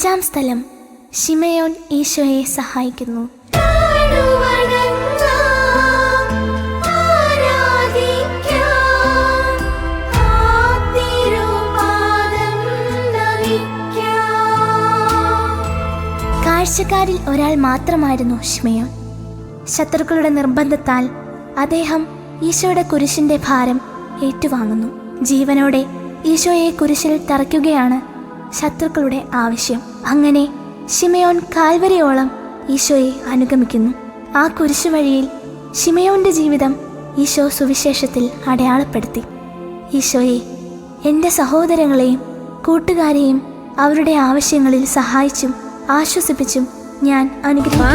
5-ാം സ്ഥലം, ശിമയോൻ ഈശോയെ സഹായിക്കുന്നു. കാഴ്ചക്കാരിൽ ഒരാൾ മാത്രമായിരുന്നു ശിമയോൻ. ശത്രുക്കളുടെ നിർബന്ധത്താൽ അദ്ദേഹം ഈശോയുടെ കുരിശിന്റെ ഭാരം ഏറ്റുവാങ്ങുന്നു. ജീവനോടെ ഈശോയെ കുരിശിൽ തറയ്ക്കുകയാണ് ശത്രുക്കളുടെ ആവശ്യം. അങ്ങനെ ശിമയോൻ കാൽവരിയോളം ഈശോയെ അനുഗമിക്കുന്നു. ആ കുരിശു വഴിയിൽ ശിമയോന്റെ ജീവിതം ഈശോ സുവിശേഷത്തിൽ അടയാളപ്പെടുത്തി. ഈശോയെ, എൻ്റെ സഹോദരങ്ങളെയും കൂട്ടുകാരെയും അവരുടെ ആവശ്യങ്ങളിൽ സഹായിച്ചും ആശ്വസിപ്പിച്ചും ഞാൻ അനുഗ്രഹിക്കുന്നു.